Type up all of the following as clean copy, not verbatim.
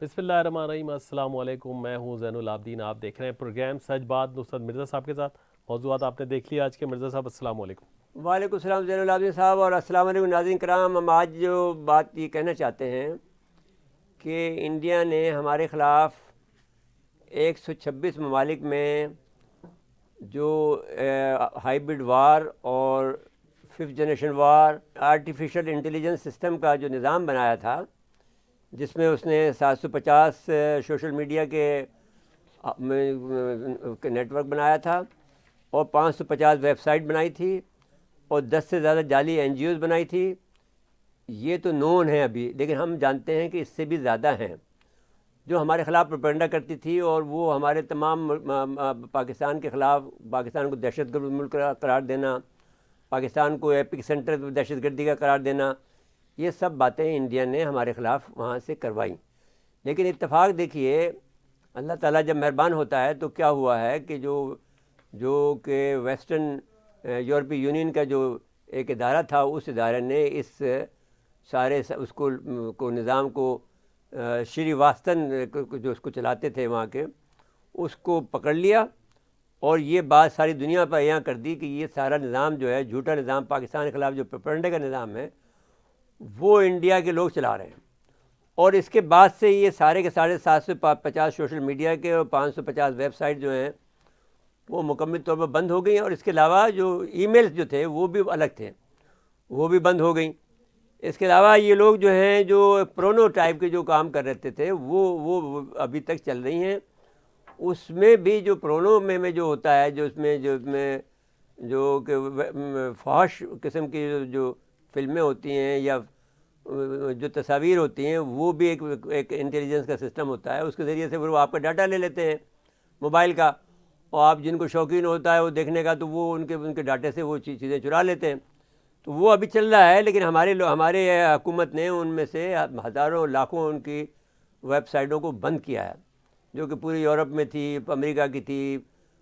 بسم اللہ الرحمن الرحیم، السلام علیکم۔ میں ہوں زین العابدین، آپ دیکھ رہے ہیں پروگرام سچ بات نصرت مرزا صاحب کے ساتھ۔ موضوعات آپ نے دیکھ لیا آج کے۔ مرزا صاحب السلام علیکم۔ وعلیکم السلام زین العابدین صاحب، اور السلام علیکم ناظرین کرام۔ ہم آج جو بات یہ کہنا چاہتے ہیں کہ انڈیا نے ہمارے خلاف 126 ممالک میں جو ہائیبرڈ وار اور ففتھ جنریشن وار آرٹیفیشل انٹیلیجنس سسٹم کا جو نظام بنایا تھا، جس میں اس نے 750 سوشل میڈیا کے نیٹ ورک بنایا تھا، اور 550 ویب سائٹ بنائی تھی، اور 10 سے زیادہ جعلی این جی اوز بنائی تھی۔ یہ تو نون ہے ابھی، لیکن ہم جانتے ہیں کہ اس سے بھی زیادہ ہیں جو ہمارے خلاف پروپیگنڈا کرتی تھی، اور وہ ہمارے تمام پاکستان کے خلاف، پاکستان کو دہشت گرد ملک قرار دینا، پاکستان کو ایپک سینٹر دہشت گردی کا قرار دینا، یہ سب باتیں انڈیا نے ہمارے خلاف وہاں سے کروائیں۔ لیکن اتفاق دیکھیے، اللہ تعالیٰ جب مہربان ہوتا ہے تو کیا ہوا ہے کہ جو کہ ویسٹرن یورپی یونین کا جو ایک ادارہ تھا، اس ادارے نے اس سارے اس کو نظام کو شری واستن جو اس کو چلاتے تھے وہاں کے، اس کو پکڑ لیا، اور یہ بات ساری دنیا پر یہاں کر دی کہ یہ سارا نظام جو ہے جھوٹا نظام، پاکستان کے خلاف جو پروپیگنڈا کا نظام ہے، وہ انڈیا کے لوگ چلا رہے ہیں۔ اور اس کے بعد سے یہ سارے کے سارے 750 سوشل میڈیا کے اور 550 ویب سائٹ جو ہیں وہ مکمل طور پر بند ہو گئیں، اور اس کے علاوہ جو ای میلز جو تھے وہ بھی الگ تھے، وہ بھی بند ہو گئیں۔ اس کے علاوہ یہ لوگ جو ہیں جو پرونو ٹائپ کے جو کام کر رہتے تھے وہ ابھی تک چل رہی ہیں۔ اس میں بھی جو پرونو میں جو ہوتا ہے، جو اس میں جو کہ فحش قسم کی جو فلمیں ہوتی ہیں یا جو تصاویر ہوتی ہیں، وہ بھی ایک انٹیلیجنس کا سسٹم ہوتا ہے، اس کے ذریعے سے وہ آپ کا ڈاٹا لے لیتے ہیں موبائل کا، اور آپ جن کو شوقین ہوتا ہے وہ دیکھنے کا، تو وہ ان کے ڈاٹے سے وہ چیزیں چرا لیتے ہیں۔ تو وہ ابھی چل رہا ہے، لیکن ہمارے حکومت نے ان میں سے ہزاروں لاکھوں ان کی ویب سائٹوں کو بند کیا ہے، جو کہ پوری یورپ میں تھی، امریکہ کی تھی،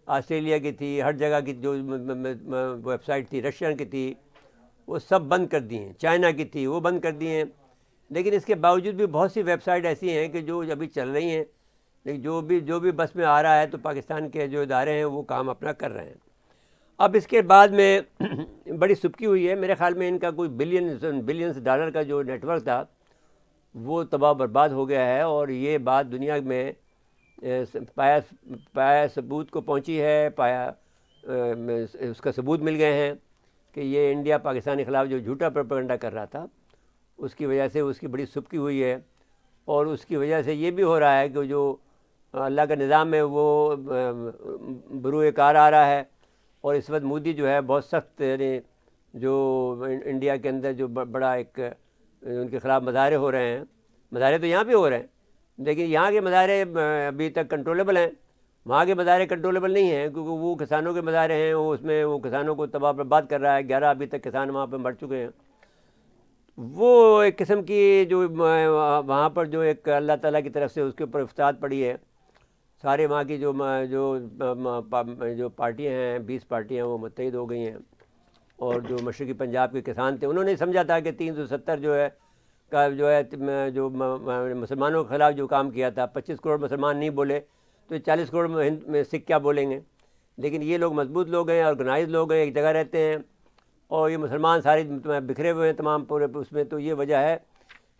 آسٹریلیا کی تھی، ہر جگہ کی جو ویب سائٹ تھی، رشین کی تھی، وہ سب بند کر دی ہیں، چائنا کی تھی وہ بند کر دی ہیں۔ لیکن اس کے باوجود بھی بہت سی ویب سائٹ ایسی ہیں کہ جو ابھی چل رہی ہیں، لیکن جو بھی بس میں آ رہا ہے تو پاکستان کے جو ادارے ہیں وہ کام اپنا کر رہے ہیں۔ اب اس کے بعد میں بڑی سبکی ہوئی ہے، میرے خیال میں ان کا کوئی بلینز ڈالر کا جو نیٹ ورک تھا وہ تباہ برباد ہو گیا ہے، اور یہ بات دنیا میں پایا ثبوت کو پہنچی ہے، اس کا ثبوت مل گئے ہیں کہ یہ انڈیا پاکستان کے خلاف جو جھوٹا پروپیگنڈا کر رہا تھا، اس کی وجہ سے اس کی بڑی سبکی ہوئی ہے، اور اس کی وجہ سے یہ بھی ہو رہا ہے کہ جو اللہ کا نظام ہے وہ بروئے کار آ رہا ہے۔ اور اس وقت مودی جو ہے بہت سخت، یعنی جو انڈیا کے اندر جو بڑا ایک ان کے خلاف مظاہرے ہو رہے ہیں، مظاہرے تو یہاں بھی ہو رہے ہیں، لیکن یہاں کے مظاہرے ابھی تک کنٹرولبل ہیں، وہاں کے مظاہرے کنٹرولبل نہیں ہیں، کیونکہ وہ کسانوں کے مظاہرے ہیں، اس میں وہ کسانوں کو تباہ برباد کر رہا ہے۔ 11 ابھی تک کسان وہاں پہ مر چکے ہیں۔ وہ ایک قسم کی جو وہاں پر جو ایک اللہ تعالیٰ کی طرف سے اس کے اوپر افتاد پڑی ہے، سارے وہاں کی جو پارٹیاں ہیں، 20 پارٹیاں وہ متحد ہو گئی ہیں، اور جو مشرقی پنجاب کے کسان تھے انہوں نے سمجھا تھا کہ 370 جو مسلمانوں کے خلاف جو کام کیا تھا، 25 کروڑ مسلمان نہیں بولے تو 40 کروڑ میں سکھ کیا بولیں گے۔ لیکن یہ لوگ مضبوط لوگ ہیں، آرگنائز لوگ ہیں، ایک جگہ رہتے ہیں، اور یہ مسلمان سارے بکھرے ہوئے ہیں تمام پورے اس میں، تو یہ وجہ ہے۔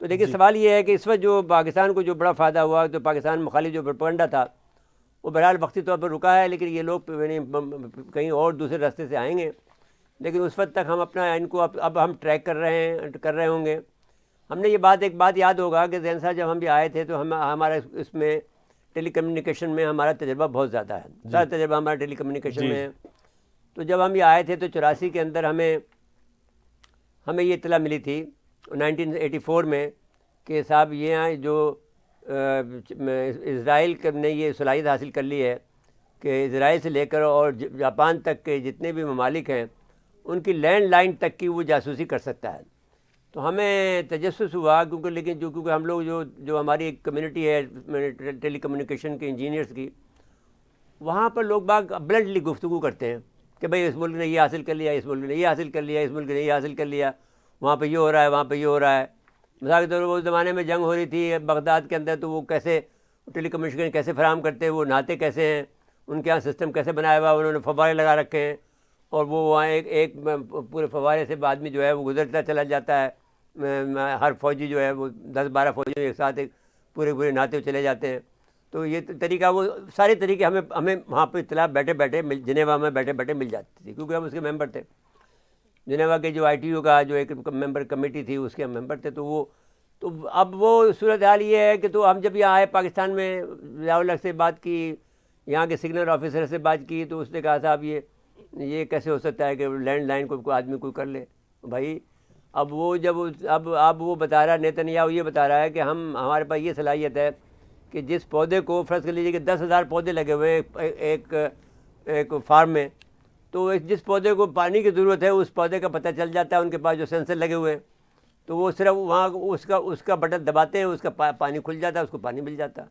تو لیکن سوال یہ ہے کہ اس وقت جو پاکستان کو جو بڑا فائدہ ہوا، تو پاکستان مخالف جو پروپیگنڈا تھا وہ بہرحال وقتی طور پر رکا ہے، لیکن یہ لوگ کہیں اور دوسرے راستے سے آئیں گے، لیکن اس وقت تک ہم اپنا ان کو اب ہم ٹریک کر رہے ہوں گے۔ ہم نے ایک بات یاد ہوگا کہ زین صاحب جب ہم بھی آئے تھے تو ہمارا اس میں ٹیلی کمیونیکیشن میں ہمارا تجربہ بہت زیادہ ہے، سارا تجربہ ہمارا ٹیلی کمیونیکیشن میں ہے۔ تو جب ہم یہ آئے تھے تو 84 کے اندر ہمیں یہ اطلاع ملی تھی 1984 میں کہ صاحب یہ جو اسرائیل نے یہ صلاحیت حاصل کر لی ہے کہ اسرائیل سے لے کر اور جاپان تک کے جتنے بھی ممالک ہیں ان کی لینڈ لائن تک کی وہ جاسوسی کر سکتا ہے۔ تو ہمیں تجسس ہوا، کیونکہ ہم لوگ جو ہماری ایک کمیونٹی ہے ٹیلی کمیونیکیشن کے انجینئرس کی، وہاں پر لوگ بلنٹلی گفتگو کرتے ہیں کہ بھئی اس ملک نے یہ حاصل کر لیا، اس ملک نے یہ حاصل کر لیا، اس ملک نے یہ حاصل کر لیا، وہاں پہ یہ ہو رہا ہے، وہاں پہ یہ ہو رہا ہے۔ مثال کے طور پر اس زمانے میں جنگ ہو رہی تھی بغداد کے اندر، تو وہ کیسے ٹیلی کمیونیکیشن کیسے فراہم کرتے، وہ نہاتے کیسے ہیں، ان کے یہاں سسٹم کیسے بنایا ہوا، انہوں نے فوارے لگا رکھے ہیں، اور وہ وہاں ایک پورے فوارے سے آدمی جو ہے وہ گزرتا چلا جاتا ہے، ہر فوجی جو ہے وہ 10-12 فوجی ایک ساتھ ایک پورے نہاتے ہوئے چلے جاتے ہیں. تو یہ طریقہ، وہ سارے طریقے ہمیں وہاں پہ اطلاع بیٹھے بیٹھے جنیوا میں بیٹھے بیٹھے مل جاتی تھی، کیونکہ ہم اس کے ممبر تھے. جنیوا کے جو ITU کا جو ایک ممبر کمیٹی تھی اس کے ہم ممبر تھے. تو اب وہ صورتحال یہ ہے کہ تو ہم جب یہاں آئے پاکستان میں، ضیاء الحق سے بات کی، یہاں کے سگنل آفیسر سے بات کی، تو اس نے کہا صاحب یہ کیسے ہو سکتا ہے کہ لینڈ لائن کو کوئی آدمی کوئی کر لے. بھائی اب وہ جب اب وہ بتا رہا ہے، نیتنیاہو یہ بتا رہا ہے کہ ہمارے پاس یہ صلاحیت ہے کہ جس پودے کو فرض کر لیجیے کہ 10,000 پودے لگے ہوئے ہیں ایک فارم میں، تو جس پودے کو پانی کی ضرورت ہے اس پودے کا پتہ چل جاتا ہے، ان کے پاس جو سینسر لگے ہوئے ہیں، تو وہ صرف وہاں اس کا بٹن دباتے ہیں، اس کا پانی کھل جاتا ہے، اس کو پانی مل جاتا ہے.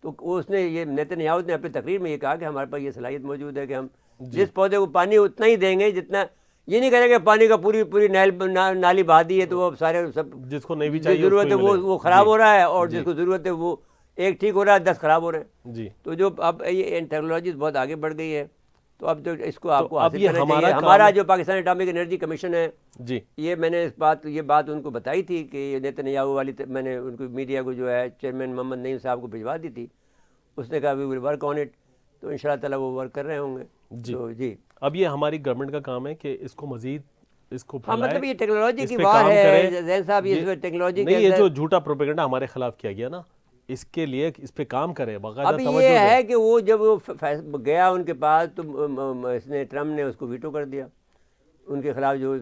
تو اس نے یہ نیتنیاہو نے اپنی تقریر میں یہ کہا کہ ہمارے پاس یہ صلاحیت موجود ہے کہ ہم جس پودے کو پانی اتنا ہی دیں گے جتنا، یہ نہیں کریں گے پانی کا پوری نالی بہا دی ہے تو وہ سارے سب جس کو نہیں بھی چاہیے ضرورت ہے وہ خراب ہو رہا ہے، اور جس کو ضرورت ہے وہ ایک ٹھیک ہو رہا ہے، 10 خراب ہو رہے ہیں. جی. تو جو اب یہ ٹیکنالوجی بہت آگے بڑھ گئی ہے، تو اب جو اس کو آپ کو اب حاصل یہ کرنا چاہیے. ہمارا جو پاکستان اٹامک انرجی کمیشن ہے، جی، یہ میں نے یہ بات ان کو بتائی تھی کہ یہ نیتنیاہو والی، میں نے ان کو میڈیا کو جو ہے چیئرمین محمد نعیم صاحب کو بھجوا دی تھی. اس نے کہا وی ول ورک آن اٹ، تو ان شاء اللہ تعالیٰ وہ ورک کر رہے ہوں گے. تو جی اب یہ ہماری گورنمنٹ کا کام ہے کہ اس کو مزید اس کو ہاں، پھیلائے، مطلب یہ ٹیکنالوجی اس کی پہ وار کام ہے کرے. زین صاحب، یہ ٹیکنالوجی کے نہیں، یہ اندر جو جھوٹا پروپیگنڈا ہمارے خلاف کیا گیا نا، اس کے لیے اس پہ کام کرے، باقاعدہ اب توجہ یہ دے. ہے کہ وہ جب وہ گیا ان کے پاس، تو اس نے ٹرمپ نے اس کو ویٹو کر دیا ان کے خلاف، جو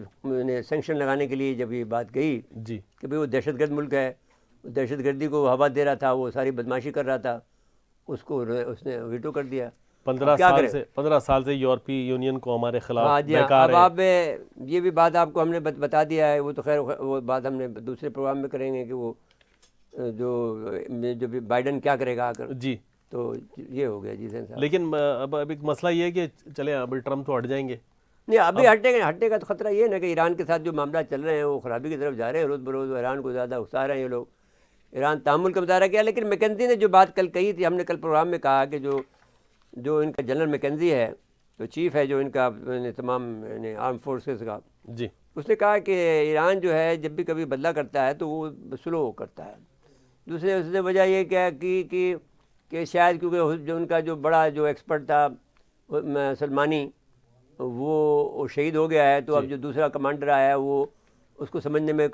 سینکشن لگانے کے لیے جب یہ بات گئی جی، کہ بھئی وہ دہشت گرد ملک ہے، دہشت گردی کو ہوا دے رہا تھا، وہ ساری بدماشی کر رہا تھا، اس نے ویٹو کر دیا. 15 سال سے یورپی یونین کو ہمارے خلاف ہاں جی ہاں. بیکار اب ہے. آپ یہ بھی بات آپ کو ہم نے بتا دیا ہے، وہ تو خیر وہ بات ہم نے دوسرے پروگرام میں کریں گے کہ وہ جو بائیڈن کیا کرے گا آ کر. جی، تو یہ ہو گیا جی صاحب. لیکن اب ایک مسئلہ یہ ہے کہ چلیں ابھی ٹرمپ تو ہٹ جائیں گے. نہیں، ابھی ہٹے کا تو خطرہ یہ ہے نا کہ ایران کے ساتھ جو معاملات چل رہے ہیں وہ خرابی کی طرف جا رہے ہیں روز بروز. ایران کو زیادہ اکسا رہے ہیں یہ لوگ. ایران تعامل کا مظاہرہ کیا، لیکن میکنزی نے جو بات کل کہی تھی، ہم نے کل پروگرام میں کہا کہ جو ان کا جنرل میکنزی ہے، جو چیف ہے جو ان کا تمام آرم فورسز کا، جی، اس نے کہا کہ ایران جو ہے جب بھی کبھی بدلہ کرتا ہے تو وہ سلو کرتا ہے. دوسرے اس نے وجہ یہ کیا کہ شاید کیونکہ جو ان کا جو بڑا جو ایکسپرٹ تھا سلمانی، وہ شہید ہو گیا ہے، تو اب جو دوسرا کمانڈر آیا ہے وہ اس کو سمجھنے میں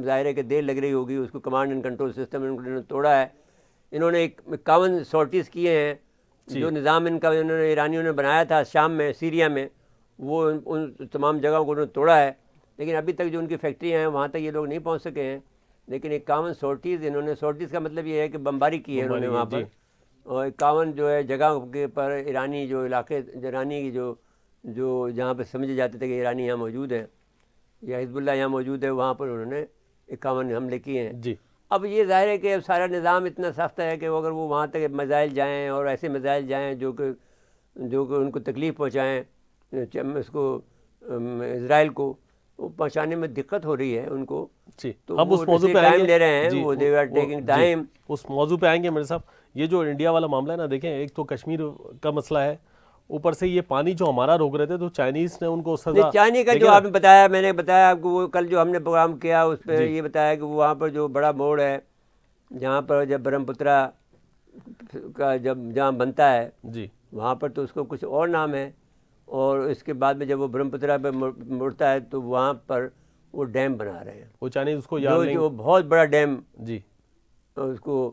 ظاہر ہے کہ دیر لگ رہی ہوگی. اس کو کمانڈ اینڈ کنٹرول سسٹم انہوں نے توڑا ہے. انہوں نے 51 سارٹیز کیے ہیں. جو نظام ان کا انہوں نے ایرانیوں نے بنایا تھا شام میں، سیریا میں، وہ ان تمام جگہوں کو انہوں نے توڑا ہے. لیکن ابھی تک جو ان کی فیکٹریاں ہیں وہاں تک یہ لوگ نہیں پہنچ سکے ہیں. لیکن 51 سارٹیز انہوں نے، سارٹیز کا مطلب یہ ہے کہ بمباری کی ہے انہوں نے وہاں پر، اور 51 جو ہے جگہ کے پر ایرانی جو علاقے، ایرانی کی جو جہاں پہ سمجھے جاتے تھے کہ ایرانی یہاں موجود ہیں یا حزب اللہ یہاں موجود ہے، وہاں پر انہوں نے 51 حملے کیے ہیں. جی. اب یہ ظاہر ہے کہ سارا نظام اتنا سخت ہے کہ اگر وہ وہاں تک میزائل جائیں اور ایسے میزائل جائیں جو کہ ان کو تکلیف پہنچائیں، اس کو اسرائیل کو وہ پہنچانے میں دقت ہو رہی ہے ان کو. جی، تو اب وہ اس موضوع پہ ٹائم لے رہے ہیں، وہ دے آر ٹیکنگ ٹائم. اس موضوع پہ آئیں گے میرے صاحب. یہ جو انڈیا والا معاملہ ہے نا، دیکھیں ایک تو کشمیر کا مسئلہ ہے، اوپر سے یہ پانی جو ہمارا روک رہے تھے تو چائنیز نے ان کو سزا. چائنی کا جو آپ نے بتایا، میں نے بتایا آپ کو، وہ کل جو ہم نے پروگرام کیا اس پہ یہ بتایا کہ وہاں پر جو بڑا موڑ ہے جہاں پر جب برہم پترا کا جہاں بنتا ہے، جی، وہاں پر تو اس کو کچھ اور نام ہے، اور اس کے بعد میں جب وہ برہم پترا پہ مڑتا ہے تو وہاں پر وہ ڈیم بنا رہے ہیں. وہ چائنیز اس کو یاد نہیں. جو بہت بڑا ڈیم، جی، اس کو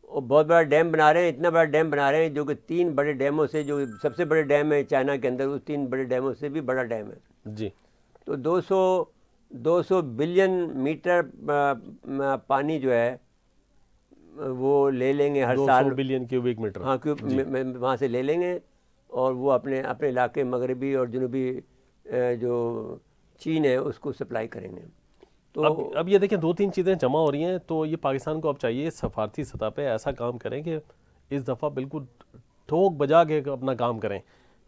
بہت بڑا ڈیم بنا رہے ہیں. اتنا بڑا ڈیم بنا رہے ہیں جو کہ 3 بڑے ڈیموں سے، جو سب سے بڑے ڈیم ہے چائنا کے اندر، اس 3 بڑے ڈیموں سے بھی بڑا ڈیم ہے. جی. تو 200 بلین میٹر پانی جو ہے وہ لے لیں گے ہر سال. 200 بلین کیوبک میٹر. ہاں، وہاں سے لے لیں گے، اور وہ اپنے علاقے مغربی اور جنوبی جو چین ہے اس کو سپلائی کریں گے. تو اب یہ دیکھیں 2-3 چیزیں جمع ہو رہی ہیں، تو یہ پاکستان کو اب چاہیے سفارتی سطح پہ ایسا کام کریں کہ اس دفعہ بالکل ٹھوک بجا کے اپنا کام کریں.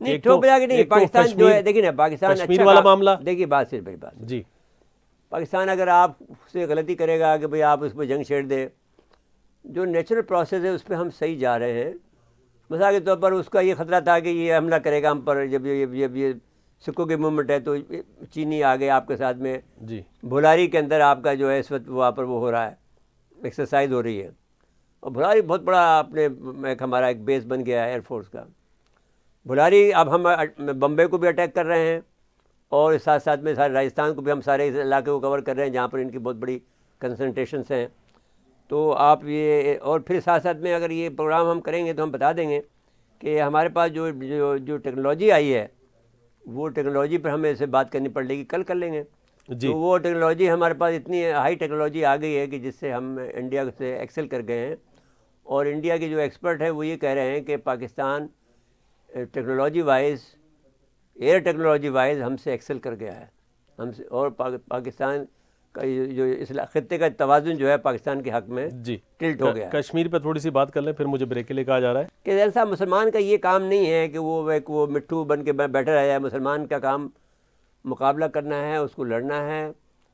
نہیں، ٹھوک بجا کے نہیں. پاکستان جو ہے، دیکھیں نا، پاکستان کشمیر والا معاملہ، دیکھیے بات صرف بڑی بات جی، پاکستان اگر آپ سے غلطی کرے گا کہ بھئی آپ اس پہ جنگ چھیڑ دیں، جو نیچرل پروسیس ہے اس پہ ہم صحیح جا رہے ہیں. مثال کے طور پر اس کا یہ خطرہ تھا کہ یہ حملہ کرے گا ہم پر، جب یہ سکھوں کی موومنٹ ہے تو چینی آ گئے آپ کے ساتھ میں. جی بھولاری کے اندر آپ کا جو ہے اس وقت وہاں پر وہ ہو رہا ہے، ایکسرسائز ہو رہی ہے، اور بھولاری بہت بڑا اپنے ہمارا ایک بیس بن گیا ہے ایئر فورس کا. بھولاری اب ہم بمبے کو بھی اٹیک کر رہے ہیں، اور اس ساتھ ساتھ میں سارے راجستھان کو بھی ہم سارے اس علاقے کو کور کر رہے ہیں جہاں پر ان کی بہت بڑی کنسنٹریشنس ہیں. تو آپ یہ، اور پھر ساتھ ساتھ میں اگر یہ پروگرام ہم کریں گے تو ہم بتا دیں گے کہ ہمارے پاس جو ٹیکنالوجی آئی ہے، وہ ٹیکنالوجی پر ہمیں اسے بات کرنی پڑ گی، کل کر لیں گے. جی تو وہ ٹیکنالوجی ہمارے پاس اتنی ہائی ٹیکنالوجی آ گئی ہے کہ جس سے ہم انڈیا سے ایکسل کر گئے ہیں. اور انڈیا کے جو ایکسپرٹ ہیں وہ یہ کہہ رہے ہیں کہ Pakistan technology wise, air technology wise ہم سے ایکسل کر گیا ہے ہم سے. اور پاکستان کا جو اس خطے کا توازن جو ہے پاکستان کے حق میں جی ٹلٹ ہو گیا ہے. کشمیر پہ تھوڑی سی بات کر لیں، پھر مجھے بریک کے لیے کہا جا رہا ہے. کہ ایسا مسلمان کا یہ کام نہیں ہے کہ وہ مٹھو بن کے بیٹھا رہا ہے. مسلمان کا کام مقابلہ کرنا ہے، اس کو لڑنا ہے.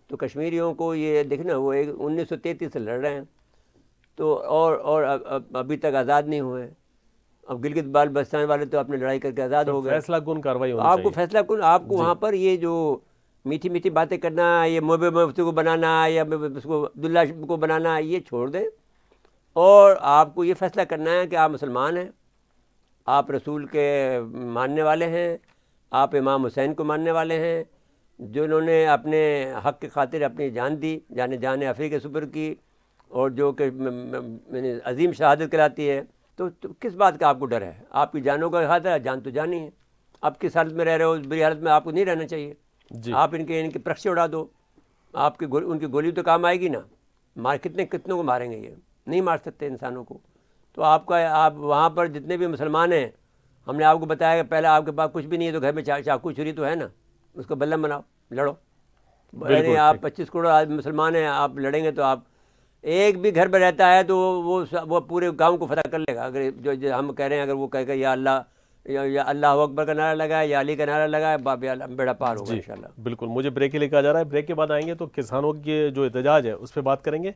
تو کشمیریوں کو یہ دیکھنا، وہ 1933 سے لڑ رہے ہیں، تو اور ابھی تک آزاد نہیں ہوئے. اب گلگت بلتستان والے تو اپنے لڑائی کر کے آزاد ہو گئے. فیصلہ کن کارروائی ہونی آپ کو چاہیے. فیصلہ کن، آپ کو وہاں پر یہ جو میٹھی میٹھی باتیں کرنا، یہ محب مفتی کو بنانا یا اس کو عبداللہ کو بنانا، یہ چھوڑ دیں. اور آپ کو یہ فیصلہ کرنا ہے کہ آپ مسلمان ہیں، آپ رسول کے ماننے والے ہیں، آپ امام حسین کو ماننے والے ہیں، جنہوں نے اپنے حق کی خاطر اپنی جان دی، جان افری کے سپر کی، اور جو کہ عظیم شہادت کراتی ہے. تو کس بات کا آپ کو ڈر ہے؟ آپ کی جانوں کا خاطر ہے، جان تو جانی ہے. آپ کس حالت میں رہ رہے ہو، اس بری حالت میں آپ کو نہیں رہنا چاہیے. جی آپ ان کے پرکشے اڑا دو، آپ ان کی گولی تو کام آئے گی نا. کتنوں کو ماریں گے؟ یہ نہیں مار سکتے انسانوں کو. تو آپ وہاں پر جتنے بھی مسلمان ہیں، ہم نے آپ کو بتایا کہ پہلے آپ کے پاس کچھ بھی نہیں ہے تو گھر میں چاقو چھری تو ہے نا، اس کو بلم بناؤ، لڑو. یعنی آپ 25 کروڑ مسلمان ہیں، آپ لڑیں گے تو آپ ایک بھی گھر میں رہتا ہے تو وہ پورے گاؤں کو فتح کر لے گا. اگر جو ہم کہہ رہے ہیں، اگر وہ کہے گا یا اللہ، یا اللہ اکبر کا نعرہ لگائے، یا علی کا نعرہ لگائے، بیڑا پار ہوگا جی انشاءاللہ. بالکل. مجھے بریک کے لیے کہا جا رہا ہے. بریک کے بعد آئیں گے تو کسانوں کے جو احتجاج ہے اس پہ بات کریں گے.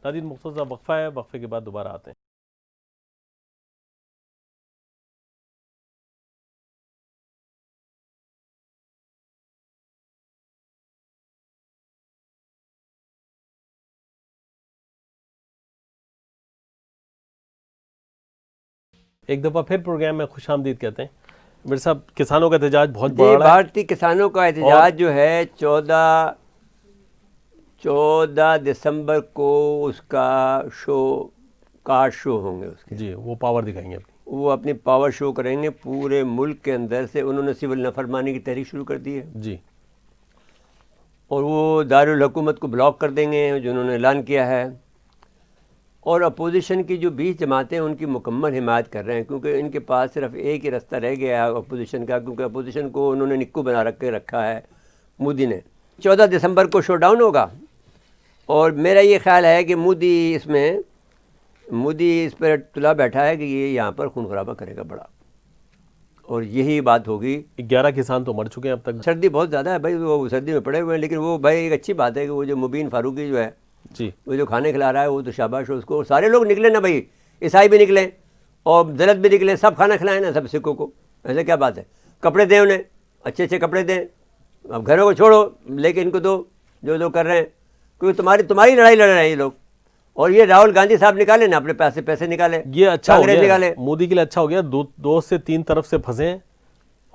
ناظرین مختصر وقفہ ہے، وقفے کے بعد دوبارہ آتے ہیں. ایک دفعہ پھر پروگرام میں خوش آمدید کہتے ہیں. میرے صاحب، کسانوں کا احتجاج بہت بڑا ہے. بھارتی کسانوں کا احتجاج جو ہے 14 دسمبر کو اس کا کارڈ شو ہوں گے اس کے. جی، وہ پاور دکھائیں گے. وہ اپنی پاور شو کریں گے پورے ملک کے اندر سے. انہوں نے سول نافرمانی کی تحریک شروع کر دی ہے. جی. اور وہ دارالحکومت کو بلاک کر دیں گے، جو انہوں نے اعلان کیا ہے. اور اپوزیشن کی جو 20 جماعتیں ان کی مکمل حمایت کر رہے ہیں، کیونکہ ان کے پاس صرف ایک ہی راستہ رہ گیا ہے اپوزیشن کا، کیونکہ اپوزیشن کو انہوں نے نکو بنا رکھا ہے مودی نے. 14 دسمبر کو شو ڈاؤن ہوگا. اور میرا یہ خیال ہے کہ مودی اس پر تلا بیٹھا ہے کہ یہ یہاں پر خون خرابہ کرے گا بڑا، اور یہی بات ہوگی. 11 کسان تو مر چکے ہیں اب تک. سردی بہت زیادہ ہے بھائی، وہ سردی میں پڑے ہوئے ہیں. لیکن وہ بھائی ایک اچھی بات ہے کہ وہ جو مبین فاروقی جو ہے، جی، وہ جو کھانے کھلا رہا ہے، وہ تو شاباش ہو اس کو. سارے لوگ نکلے نا بھائی، عیسائی بھی نکلیں اور دلت بھی نکلیں، سب کھانا کھلائیں نا سب سکھوں کو. ایسے کیا بات ہے؟ کپڑے دیں انہیں، اچھے اچھے کپڑے دیں. اب گھروں کو چھوڑو، لیکن ان کو دو جو لوگ کر رہے ہیں، کیونکہ تمہاری لڑائی لڑ رہے ہیں یہ لوگ. اور یہ راہل گاندھی صاحب نکالے نا اپنے پیسے نکالے. یہ اچھا ہو گیا نکالے. مودی کے لیے اچھا ہو گیا. 2 سے 3 طرف سے پھنسے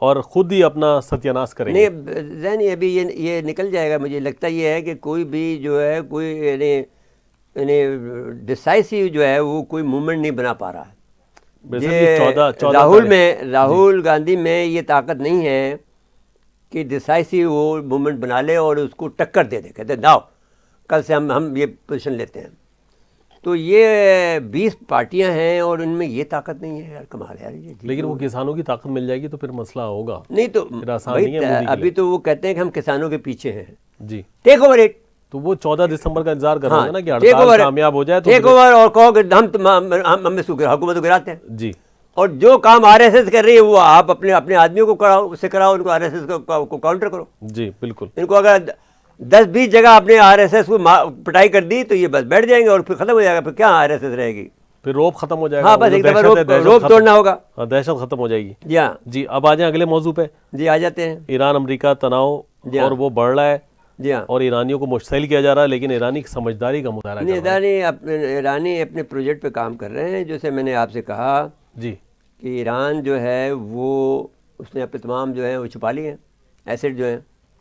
اور خود ہی اپنا ستیہ ناش کریں گے. نہیں ذہنی ابھی یہ نکل جائے گا. مجھے لگتا یہ ہے کہ کوئی بھی جو ہے کوئی یعنی ڈسائسیو جو ہے وہ کوئی موومنٹ نہیں بنا پا رہا ہے. راہل گاندھی میں یہ طاقت نہیں ہے کہ ڈسائسیو وہ موومنٹ بنا لے اور اس کو ٹکر دے دے. کہتے داؤ کل سے ہم یہ پوزیشن لیتے ہیں. تو یہ 20 پارٹیاں ہیں اور ان میں یہ طاقت نہیں ہے. یار کمال ہے یار. لیکن وہ کسانوں کی طاقت مل جائے گی تو پھر مسئلہ ہوگا. نہیں تو ابھی تو وہ کہتے ہیں کہ ہم کسانوں کے پیچھے ہیں. جی، ٹیک اوور اٹ. تو وہ 14 دسمبر کا انتظار کر رہے ہیں نا کہ ہڑتال کامیاب ہو جائے تو ٹیک اوور. اور کہو کہ ہم حکومت کو گراتے ہیں. جی. اور جو کام آر ایس ایس کر رہی ہے وہ آپ اپنے آدمیوں کو کراؤ، اس سے کراؤ. ان کو آر ایس ایس کو کاؤنٹر کرو. جی بالکل. ان کو اگر 10-20 جگہ آپ نے RSS کو پٹائی کر دی تو یہ بس بیٹھ جائیں گے اور پھر ختم ہو جائے گا. پھر کیا RSS رہے گی؟ پھر روب ختم ہو جائے گا. ہاں بس ایک دفعہ روب توڑنا ہوگا. دہشت ختم ہو جائے گی. جی ہاں جی اب آ جائیں اگلے موضوع پہ. جی آ جاتے ہیں. ایران امریکہ تناؤ اور وہ بڑھ رہا ہے. جی ہاں. اور ایرانیوں کو مشتعل کیا جا رہا ہے لیکن ایرانی سمجھداری کا مظاہرہ کر رہے ہیں. ایرانی اپنے پروجیکٹ پہ کام کر رہے ہیں. جیسے میں نے آپ سے کہا جی کہ ایران جو ہے وہ اس نے اپنے تمام جو ہیں وہ چھپا لی ہیں ایسٹ جو ہیں,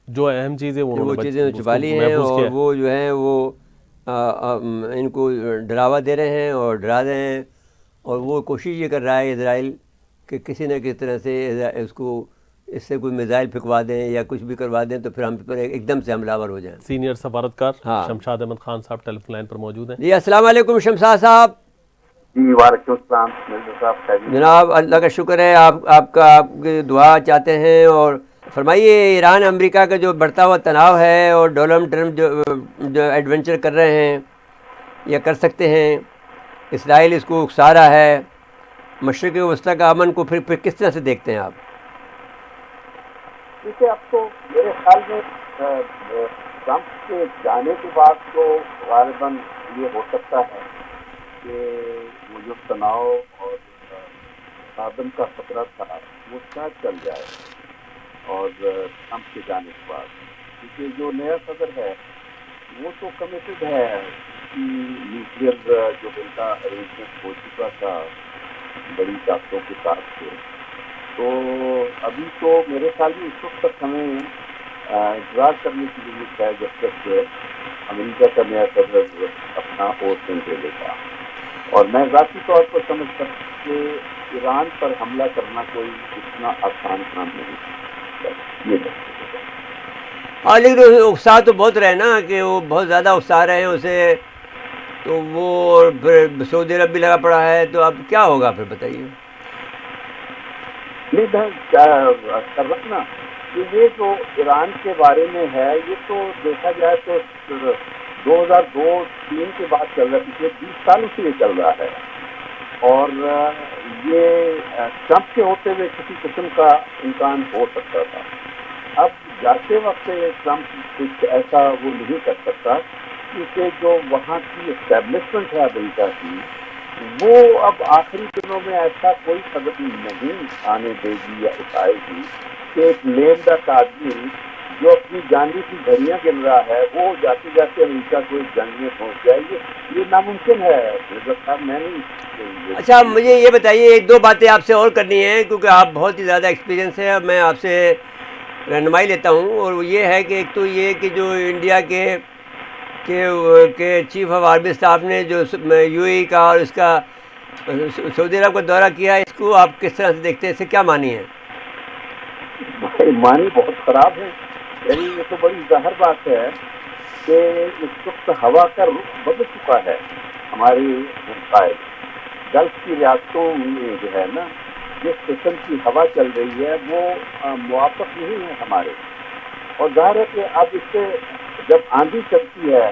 جو اہم چیزیں وہ چیزیں چھپا لی ہیں اور وہ جو ہیں وہ ان کو ڈراوا دے رہے ہیں اور ڈرا رہے ہیں. اور وہ کوشش یہ کر رہا ہے اسرائیل کہ کسی نہ کسی طرح سے اس کو اس سے کوئی میزائل پھینکوا دیں یا کچھ بھی کروا دیں تو پھر ہم پر ایک دم سے حملہ آور ہو جائیں. سینئر سفارتکار ہاں شمشاد احمد خان صاحب ٹیلی فون لائن پر موجود ہیں. جی السلام علیکم شمشاد صاحب. جی وعلیکم السلام مرزا صاحب. جناب اللہ کا شکر ہے. آپ کی دعا چاہتے ہیں. اور فرمائیے ایران امریکہ کا جو بڑھتا ہوا تناؤ ہے اور ڈونلڈ ٹرمپ جو ایڈونچر کر رہے ہیں یا کر سکتے ہیں, اسرائیل اس کو اکسا رہا ہے, مشرق وسطی کا امن کو پھر کس طرح سے دیکھتے ہیں آپ؟ دیکھیے اب تو میرے خیال میں ٹرمپ کے جانے کے بعد تو غالباً یہ ہو سکتا ہے کہ وہ جو تناؤ اور تصادم کا خطرہ تھا وہ شاید چل جائے. اور ٹرمپ کے جانے کے بعد کیونکہ جو نیا صدر ہے وہ تو کمیٹڈ ہے کہ نیوکلیئر جو ان کا ارینجمنٹ ہو چکا تھا بڑی طاقتوں کے ساتھ سے, تو ابھی تو میرے خیال میں اس وقت تک ہمیں انتظار کرنے کی ضرورت ہے جب تک امریکہ کا نیا صدر اپنا اوٹ نہیں دے لیتا. اور میں ذاتی طور پر سمجھتا ہوں کہ ایران پر حملہ کرنا کوئی اتنا آسان کام نہیں. ہاں لیکن اکسا تو بہت رہے نا کہ وہ بہت زیادہ اکسا رہے ہیں اسے, تو وہ پھر سعودی عرب بھی لگا پڑا ہے. تو اب کیا ہوگا پھر بتائیے؟ نہیں میں کر رکھنا کہ یہ جو ایران کے بارے میں ہے یہ تو دیکھا جائے تو 2002-03 کے بعد چل رہا ہے, پچھلے 20 سالوں سے یہ چل رہا ہے. اور یہ ٹرمپ کے ہوتے ہوئے کسی قسم کا امکان ہو سکتا تھا. اب جاتے وقت ٹرمپ کچھ ایسا وہ نہیں کر سکتا کیونکہ جو وہاں کی اسٹیبلشمنٹ ہے امریکہ کی وہ اب آخری دنوں میں ایسا کوئی قدم نہیں آنے دے گی یا اٹھائے گی کہ ایک لیم ڈک آدمی جو اپنی جانبی کی گھڑیاں گن رہا ہے وہ جاتے جاتے امریکہ کو ایک جنگ میں پہنچ جائے گی. یہ ناممکن ہے مرزا صاحب. میں نہیں. اچھا مجھے یہ بتائیے, ایک دو باتیں آپ سے اور کرنی ہیں کیونکہ آپ بہت ہی زیادہ ایکسپیرینس ہے. میں آپ سے رہنمائی لیتا ہوں. اور یہ ہے کہ ایک تو یہ کہ جو انڈیا کے چیف آف آرمی اسٹاف نے جو UAE کا اور اس کا سعودی عرب کا دورہ کیا, اس کو آپ کس طرح سے دیکھتے ہیں؟ اس سے کیا معنی ہے؟ معنی بہت خراب ہے. یعنی یہ تو بڑی ظاہر بات ہے کہ اس وقت ہوا کا رخ بدل چکا ہے. ہماری گلف کی ریاستوں میں جو ہے نا جس قسم کی ہوا چل رہی ہے وہ موافق نہیں ہے ہمارے. اور ظاہر ہے کہ اب اس سے جب آندھی چلتی ہے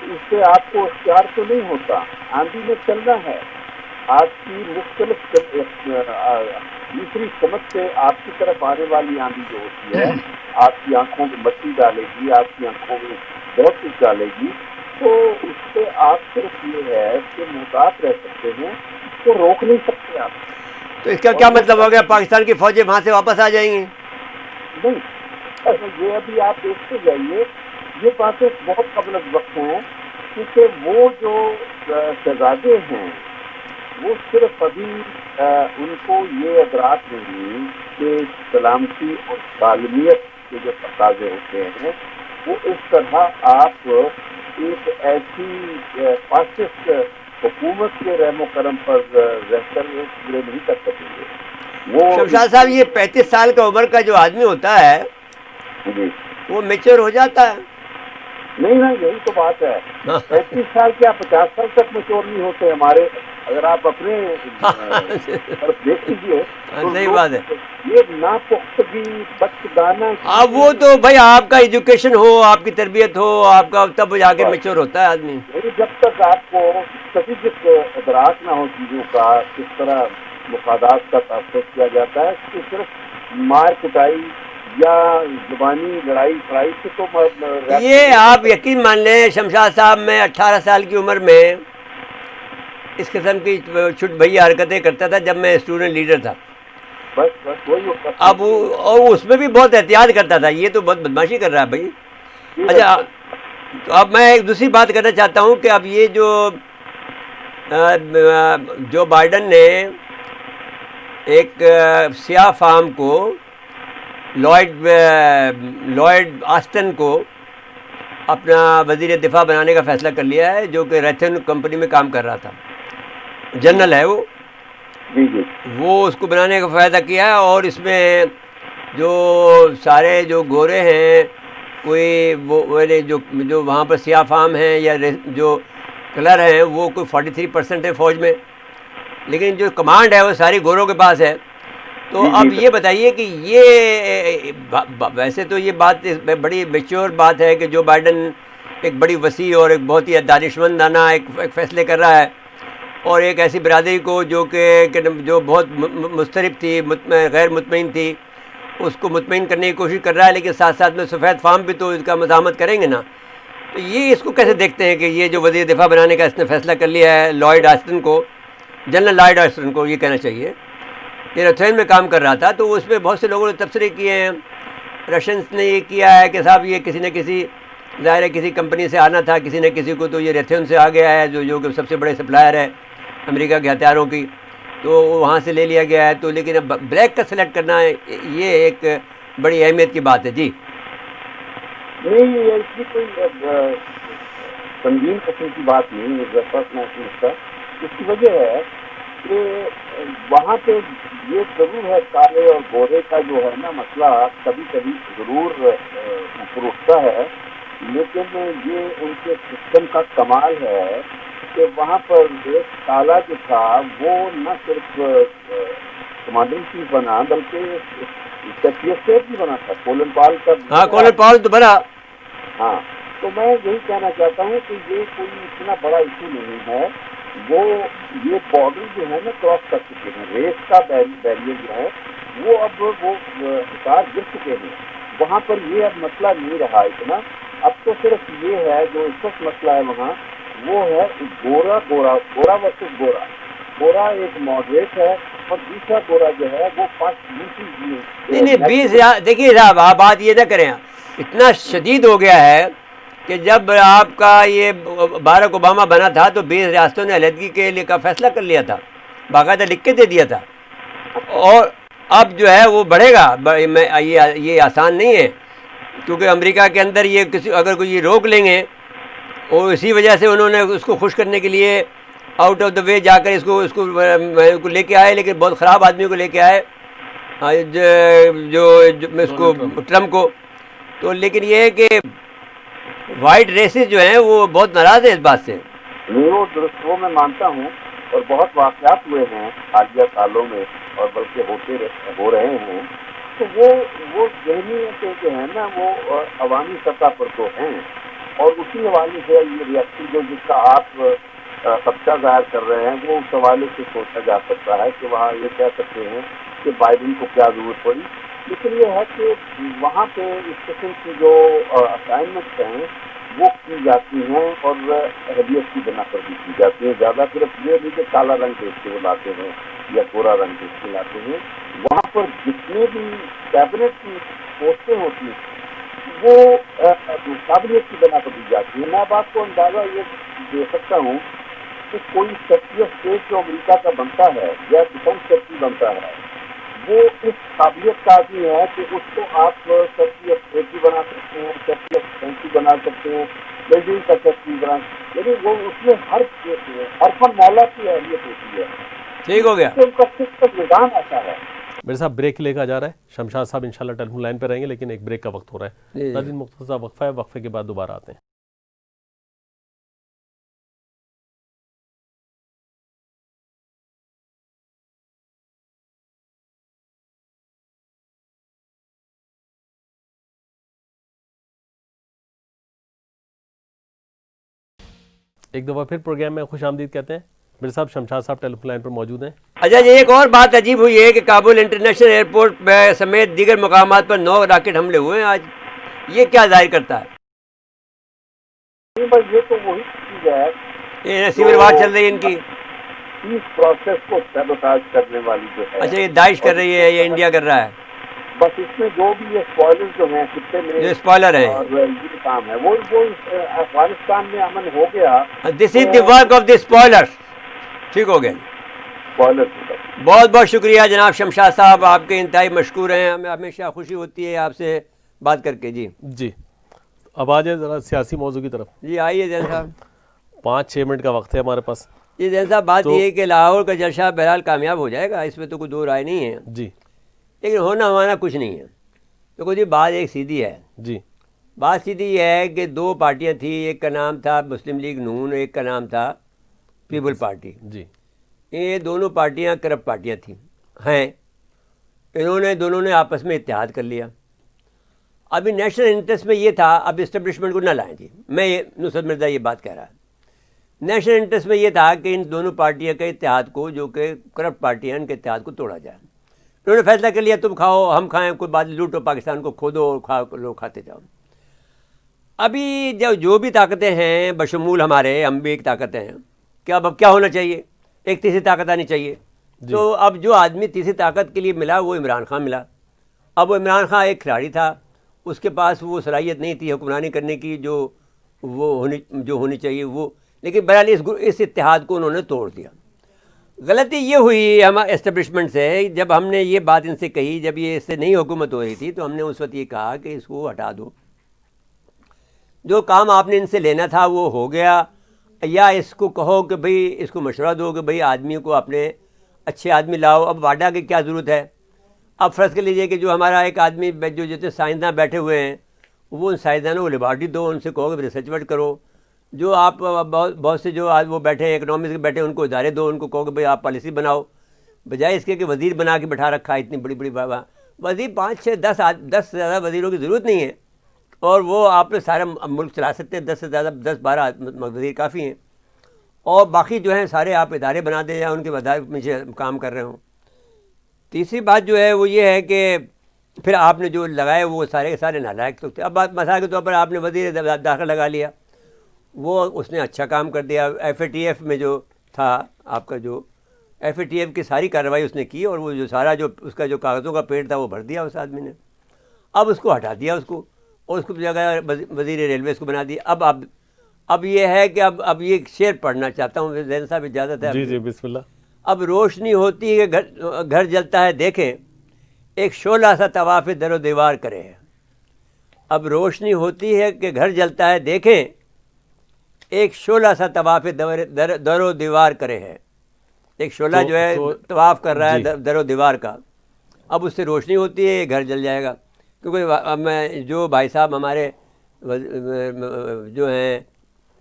اس سے آپ کو اختیار تو نہیں ہوتا, آندھی میں چلنا ہے. آپ کی مختلف دوسری سمجھ سے آپ کی طرف آنے والی آندھی جو ہوتی ہے آپ کی آنکھوں میں مٹی ڈالے گی, آپ کی آنکھوں میں بہت کچھ ڈالے گی. تو اس سے آپ صرف یہ ہے کہ محتاط رہ سکتے ہیں, اس کو روک نہیں سکتے آپ. تو اس کا کیا مطلب ہو گیا پاکستان کی فوجیں وہاں سے واپس آ جائیں گی؟ نہیں, یہ ابھی آپ دیکھتے جائیے یہ باتیں بہت قبل از وقت ہیں کیونکہ وہ جو شہزادے ہیں وہ صرف ابھی ان کو یہ ادراک نہیں کہ سلامتی اور سالمیت کے جو تقاضے ہوتے ہیں وہ اس طرح آپ ایک ایسی فاسسٹ حکومت کے رحم و کرم پر رہ کر پورے نہیں کر سکیں گے. وہ شمشاد صاحب یہ 35 سال کا عمر کا جو آدمی ہوتا ہے جی وہ میچور ہو جاتا ہے؟ نہیں یہی تو بات ہے. 35 سال کیا 50 سال تک میچور نہیں ہوتے ہمارے. اگر آپ اپنے طرف دیکھ لیجیے صحیح بات ہے. یہ ناپختگی بچگانہ. اب وہ تو بھائی آپ کا ایجوکیشن ہو, آپ کی تربیت ہو, آپ کا تب جا کے میچور ہوتا ہے آدمی. جب تک آپ کو اسٹریٹجک ادراک نہ ہو چیزوں کا کس طرح مفادات کا تحفظ کیا جاتا ہے, کہ صرف مار کٹائی یا زبانی لڑائی پڑائی سے تو یہ آپ یقین مان لیں شمشاد صاحب میں 18 سال کی عمر میں اس قسم کی چھٹ بھئی حرکتیں کرتا تھا جب میں اسٹوڈنٹ لیڈر تھا. بس وہی ہوتا اب اور اس میں بھی بہت احتیاط کرتا تھا. یہ تو بہت بدماشی کر رہا ہے بھائی. اچھا تو اب میں ایک دوسری بات کرنا چاہتا ہوں کہ اب یہ جو بائیڈن نے ایک سیاہ فام کو لوئڈ آسٹن کو اپنا وزیر دفاع بنانے کا فیصلہ کر لیا ہے, جو کہ ریتھن کمپنی میں کام کر رہا تھا, جنرل ہے وہ. جی جی وہ اس کو بنانے کا فائدہ کیا ہے. اور اس میں جو سارے جو گورے ہیں, کوئی وہ جو وہاں پر سیاہ فام ہیں یا جو کلر ہیں, وہ کوئی 43% ہے فوج میں, لیکن جو کمانڈ ہے وہ ساری گوروں کے پاس ہے. تو اب یہ بتائیے کہ یہ ویسے تو یہ بات بڑی میچور بات ہے کہ جو بائیڈن ایک بڑی وسیع اور ایک بہت ہی دانشمندانہ ایک فیصلے کر رہا ہے, اور ایک ایسی برادری کو جو بہت مضطرب تھی, غیر مطمئن تھی, اس کو مطمئن کرنے کی کوشش کر رہا ہے, لیکن ساتھ ساتھ میں سفید فام بھی تو اس کا مزاحمت کریں گے نا. تو یہ اس کو کیسے دیکھتے ہیں کہ یہ جو وزیر دفاع بنانے کا اس نے فیصلہ کر لیا ہے لوئڈ آسٹن کو, جنرل لوئڈ آسٹن کو یہ کہنا چاہیے, یہ ریتھین میں کام کر رہا تھا. تو اس میں بہت سے لوگوں نے تبصرے کیے ہیں. رشینس نے یہ کیا ہے کہ صاحب یہ کسی نہ کسی ظاہر ہے کسی کمپنی سے آنا تھا کسی نہ کسی کو, تو یہ ریتھین سے آ گیا ہے جو کہ سب سے بڑے سپلائر ہے امریکہ کے ہتھیاروں کی, تو وہاں سے لے لیا گیا ہے. تو لیکن اب بلیک کا سلیکٹ کرنا یہ ایک بڑی اہمیت کی بات ہے. جی نہیں, یہ اس کی کوئی سنگین قسم کی بات نہیں ہے. میں سمجھتا اس کی وجہ ہے کہ وہاں پہ یہ ضرور ہے, کالے اور گورے کا جو ہے نا مسئلہ کبھی کبھی ضرور اوپر اٹھتا ہے, لیکن یہ ان کے سسٹم کا کمال ہے کہ وہاں پر ایک کالا جو تھا وہ نہ صرف کمانڈر ان چیف بنا بلکہ سیکریٹری آف اسٹیٹ بھی بنا تھا. کولن پال کا, ہاں کولن پاول تو بنا. ہاں, تو میں یہی کہنا چاہتا ہوں کہ یہ کوئی اتنا بڑا ایشو نہیں ہے. وہ یہ بارڈر جو ہے نا کراس کر چکے ہیں, ریس کا بیریئر جو ہے وہ اب وہ حساب گر چکے ہیں. وہاں پر یہ اب مسئلہ نہیں رہا اتنا. اب تو صرف یہ ہے جو اس وقت مسئلہ ہے وہاں, وہ ہے گورا ورسز گورا. گورا ایک ماڈریٹ ہے اور دوسرا گورا جو ہے وہ نہیں 20 دیکھیے صاحب, آپ بات یہ نہ کریں, اتنا شدید ہو گیا ہے کہ جب آپ کا یہ باراک اوباما بنا تھا تو 20 ریاستوں نے علیحدگی کے لیے کا فیصلہ کر لیا تھا, باقاعدہ لکھ کے دے دیا تھا. اور اب جو ہے وہ بڑھے گا. یہ آسان نہیں ہے, کیونکہ امریکہ کے اندر یہ اگر کوئی یہ روک لیں گے, اور اسی وجہ سے انہوں نے اس کو خوش کرنے کے لیے آؤٹ آف دا وے جا کر اس کو لے کے آئے, لیکن بہت خراب آدمی کو لے کے آئے, جو اس کو ٹرمپ کو. تو لیکن یہ ہے کہ وائٹ ریسز جو ہیں وہ بہت ناراض ہیں اس بات سے. وہ درست وہ میں مانتا ہوں, اور بہت واقعات ہوئے ہیں حالیہ سالوں میں, اور بلکہ ہو رہے ہیں. تو وہ ذہنیتیں جو ہے نا وہ عوامی سطح پر تو ہیں, اور اسی حوالے سے یہ ریاست جس کا آپ خدشہ ظاہر کر رہے ہیں وہ اس حوالے سے سوچا جا سکتا ہے کہ وہاں یہ کہہ سکتے ہیں کہ بائیڈن کو کیا ضرورت پڑی. لیکن یہ ہے کہ وہاں پہ اس قسم کی جو اسائنمنٹس ہیں وہ کی جاتی ہیں, اور اہلیت کی بنا پر بھی کی جاتی ہیں. زیادہ صرف یہ نہیں کہ کالا رنگ دیکھ کے وہ لاتے ہیں یا گورا رنگ دیکھ کے لاتے ہیں. وہاں پر جتنے بھی کیبنٹ کی پوسٹیں ہوتی ہیں وہ قابلیت کی بنا پر دی جاتی ہیں. میں اب آپ کو اندازہ یہ دے سکتا ہوں کہ کوئی سیکرٹری آف اسٹیٹ جو امریکہ کا بنتا ہے یا ڈیفینس سیکرٹری بنتا ہے, وہ اس قابلیت کا آدمی ہے کہ اس کو آپ سیکرٹری آف اسٹیٹ بھی بنا سکتے ہیں, سیکرٹری آف ڈیفینس بھی بنا سکتے ہیں, ٹریجری کا سیکرٹری بنا, یعنی وہ اس میں ہر فن مولا کی اہلیت ہوتی ہے. ٹھیک ہو گیا, ان کا سسٹم نظام ایسا ہے. میرے صاحب بریک لے کر جا رہا ہے شمشاد صاحب, انشاءاللہ ٹیلی فون لائن پہ رہیں گے, لیکن ایک بریک کا وقت ہو رہا ہے. ناظرین مختصر وقفہ ہے, وقفے کے بعد دوبارہ آتے ہیں. ایک دفعہ پھر پروگرام میں خوش آمدید کہتے ہیں. میرے صاحب شمشاد صاحب ٹیلی فون لائن پر موجود ہیں. اچھا جی، ایک اور بات عجیب ہوئی ہے کہ کابل انٹرنیشنل ایئرپورٹ سمیت دیگر مقامات پر 9 راکٹ حملے ہوئے ہیں آج. یہ کیا ظاہر کرتا ہے؟ بس یہ تو وہی چیز ہے، یہ سیول وار چل رہی ہے ان کی. اس پروسیس کو سیبوٹاج کرنے والی جو ہے. اچھا، یہ داعش کر رہی ہے یا انڈیا کر رہا ہے؟ بس اس میں جو بھی یہ اسپوائلر جو ہیں کتنے میں جو اسپوائلر ہیں، اور یہ کام ہے وہ افغانستان میں امن ہو گیا. This is the work of the spoiler. ٹھیک ہو گیا. اسپوائلر بہت بہت شکریہ جناب شمشاد صاحب، آپ کے انتہائی مشکور ہیں. ہمیں ہمیشہ خوشی ہوتی ہے آپ سے بات کر کے. جی اب آ جائیں ذرا سیاسی موضوع کی طرف. جی آئیے زین صاحب. 5-6 منٹ کا وقت ہے ہمارے پاس. جی زین صاحب، بات یہ ہے کہ لاہور کا جلسہ بہرحال کامیاب ہو جائے گا، اس میں تو کوئی دو رائے نہیں ہے. جی لیکن ہونا ہمارا کچھ نہیں ہے. دیکھو جی، بات ایک سیدھی ہے. جی بات سیدھی یہ ہے کہ 2 پارٹیاں تھیں، ایک کا نام تھا مسلم لیگ نون، ایک کا نام تھا پیپل پارٹی. جی یہ دونوں پارٹیاں کرپٹ پارٹیاں تھیں ہیں. دونوں نے آپس میں اتحاد کر لیا. ابھی نیشنل انٹرسٹ میں یہ تھا، اب اسٹیبلشمنٹ کو نہ لائیں جی. نصرت مرزا یہ بات کہہ رہا ہے. نیشنل انٹرسٹ میں یہ تھا کہ ان دونوں پارٹیوں کے اتحاد کو، جو کہ کرپٹ پارٹیاں ہیں، ان کے اتحاد کو توڑا جائے. انہوں نے فیصلہ کر لیا تم کھاؤ ہم کھائیں، کوئی بات لوٹو، پاکستان کو کھودو اور لوگ کھاتے جاؤ. ابھی جو بھی طاقتیں ہیں بشمول ہمارے، ہم بھی ایک طاقتیں ہیں. اب کیا ہونا چاہیے؟ ایک تیسری طاقت آنی چاہیے. تو اب جو آدمی تیسری طاقت کے لیے ملا وہ عمران خان ملا. اب وہ عمران خان ایک کھلاڑی تھا، اس کے پاس وہ صلاحیت نہیں تھی حکمرانی کرنے کی جو ہونی چاہیے وہ. لیکن بہرحال اس اتحاد کو انہوں نے توڑ دیا. غلطی یہ ہوئی ہم اسٹیبلشمنٹ سے، جب ہم نے یہ بات ان سے کہی، جب یہ اس سے نہیں حکومت ہو رہی تھی، تو ہم نے اس وقت یہ کہا کہ اس کو ہٹا دو. جو کام آپ نے ان سے لینا تھا وہ ہو گیا. یا اس کو کہو کہ بھئی، اس کو مشورہ دو کہ بھئی آدمیوں کو اپنے اچھے آدمی لاؤ. اب واڈا کی کیا ضرورت ہے؟ اب فرض کر لیجئے کہ جو ہمارا ایک آدمی جو جتنے سائنسداں بیٹھے ہوئے ہیں، وہ ان سائنسدانوں کو لیبارٹری دو، ان سے کہو کہ ریسرچ ورک کرو. جو آپ بہت سے جو آج وہ بیٹھے ہیں اکنامکس کے بیٹھے، ان کو ادارے دو، ان کو کہو کہ بھئی آپ پالیسی بناؤ. بجائے اس کے کہ وزیر بنا کے بٹھا رکھا ہے اتنی بڑی بڑی وزیر. 5-6-10 سے زیادہ وزیروں کی ضرورت نہیں ہے، اور وہ آپ نے سارا ملک چلا سکتے ہیں. 10 سے زیادہ 10-12 وزیر کافی ہیں. اور باقی جو ہیں سارے آپ ادارے بنا دیں یا ان کے وظائف میں کام کر رہے ہوں. تیسری بات جو ہے وہ یہ ہے کہ پھر آپ نے جو لگائے وہ سارے کے سارے نالائق تو تھے. اب بات مثال کے طور پر آپ نے وزیر داخلہ لگا لیا، وہ اس نے اچھا کام کر دیا. FATF میں جو تھا آپ کا، جو FATF کی ساری کارروائی اس نے کی، اور وہ جو سارا جو اس کا جو کاغذوں کا پیڑ تھا وہ بھر دیا اس آدمی نے. اب اس کو ہٹا دیا اور اس کو جگہ وزیر ریلویز کو بنا دیا. اب یہ ہے کہ اب یہ شعر پڑھنا چاہتا ہوں زین صاحب، اجازت ہے؟ جی بسم اللہ. اب روشنی ہوتی ہے گھر جلتا ہے دیکھیں، ایک شعلہ سا طواف در و دیوار کرے ہے. اب روشنی ہوتی ہے کہ گھر جلتا ہے دیکھیں، ایک شعلہ سا طواف در و دیوار کرے ہے. ایک شعلہ جو ہے طواف کر رہا ہے در و دیوار کا. اب اس سے روشنی ہوتی ہے، گھر جل جائے گا. کیونکہ میں جو بھائی صاحب ہمارے جو ہیں